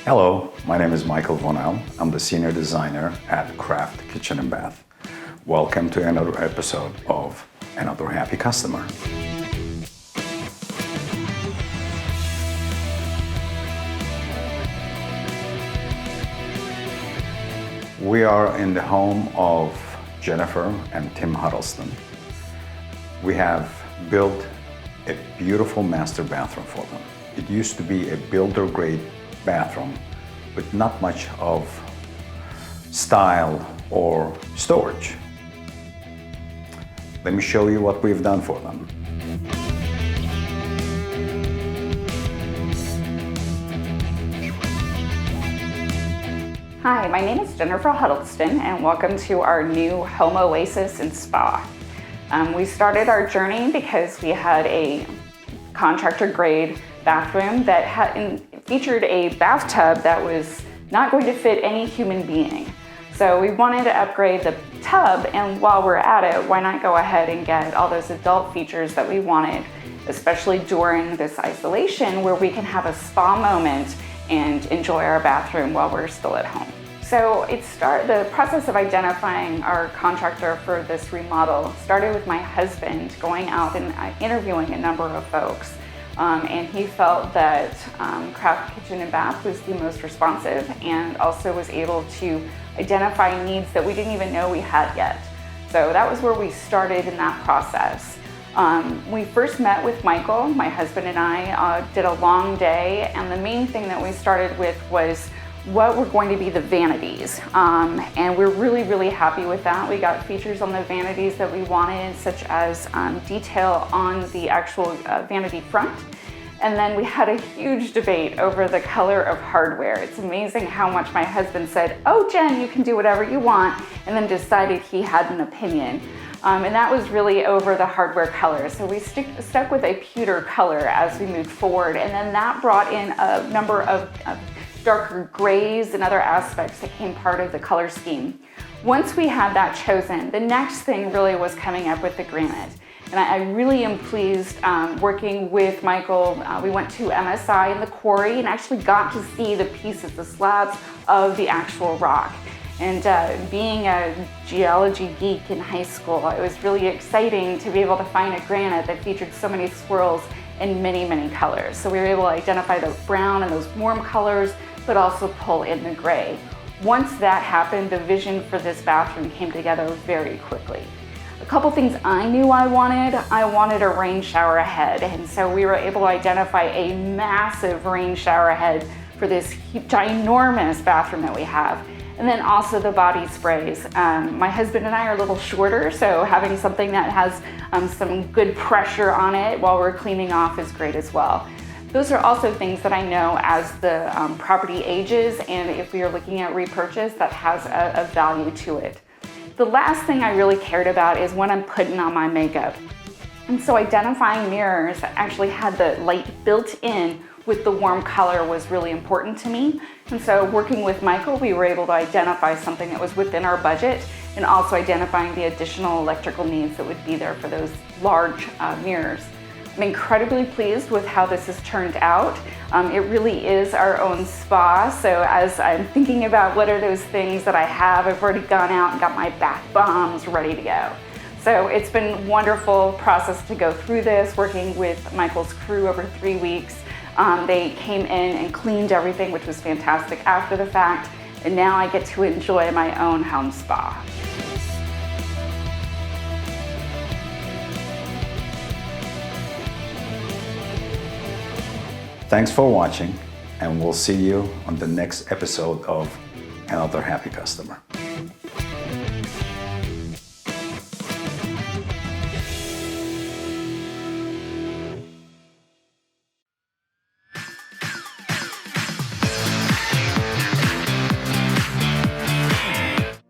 Hello, my name is Michael Vonel. I'm the Senior Designer at Craft Kitchen and Bath. Welcome to another episode of Another Happy Customer. We are in the home of Jennifer and Tim Huddleston. We have built a beautiful master bathroom for them. It used to be a builder-grade bathroom with not much of style or storage. Let me show you what we've done for them. Hi, my name is Jennifer Huddleston and welcome to our new home oasis and spa. We started our journey because we had a contractor grade bathroom that featured a bathtub that was not going to fit any human being. So we wanted to upgrade the tub, and while we're at it, why not go ahead and get all those adult features that we wanted, especially during this isolation where we can have a spa moment and enjoy our bathroom while we're still at home. So the process of identifying our contractor for this remodel started with my husband going out and interviewing a number of folks. And he felt that Craft Kitchen and Bath was the most responsive and also was able to identify needs that we didn't even know we had yet. So that was where we started in that process. We first met with Michael, my husband and I did a long day, and the main thing that we started with was what were going to be the vanities. And we're really happy with that. We got features on the vanities that we wanted, such as detail on the actual vanity front. And then we had a huge debate over the color of hardware. It's amazing how much my husband said, "Oh, Jen, you can do whatever you want," and then decided he had an opinion. And that was really over the hardware color. So we stuck with a pewter color as we moved forward. And then that brought in a number of darker grays and other aspects that became part of the color scheme. Once we had that chosen, the next thing really was coming up with the granite. And I really am pleased working with Michael. We went to MSI in the quarry and actually got to see the pieces, the slabs of the actual rock. And being a geology geek in high school, it was really exciting to be able to find a granite that featured so many swirls in many colors. So we were able to identify the brown and those warm colors, but also pull in the gray. Once that happened, the vision for this bathroom came together very quickly. A couple things I knew I wanted a rain shower head, and so we were able to identify a massive rain shower head for this ginormous bathroom that we have. And then also the body sprays. My husband and I are a little shorter, so having something that has some good pressure on it while we're cleaning off is great as well. Those are also things that I know as the property ages, and if we are looking at repurchase, that has a value to it. The last thing I really cared about is when I'm putting on my makeup. And so identifying mirrors that actually had the light built in with the warm color was really important to me. And so working with Michael, we were able to identify something that was within our budget and also identifying the additional electrical needs that would be there for those large mirrors. I'm incredibly pleased with how this has turned out. It really is our own spa. So as I'm thinking about what are those things that I have, I've already gone out and got my bath bombs ready to go. So it's been a wonderful process to go through this, working with Michael's crew over 3 weeks. They came in and cleaned everything, which was fantastic after the fact. And now I get to enjoy my own home spa. Thanks for watching, and we'll see you on the next episode of Another Happy Customer.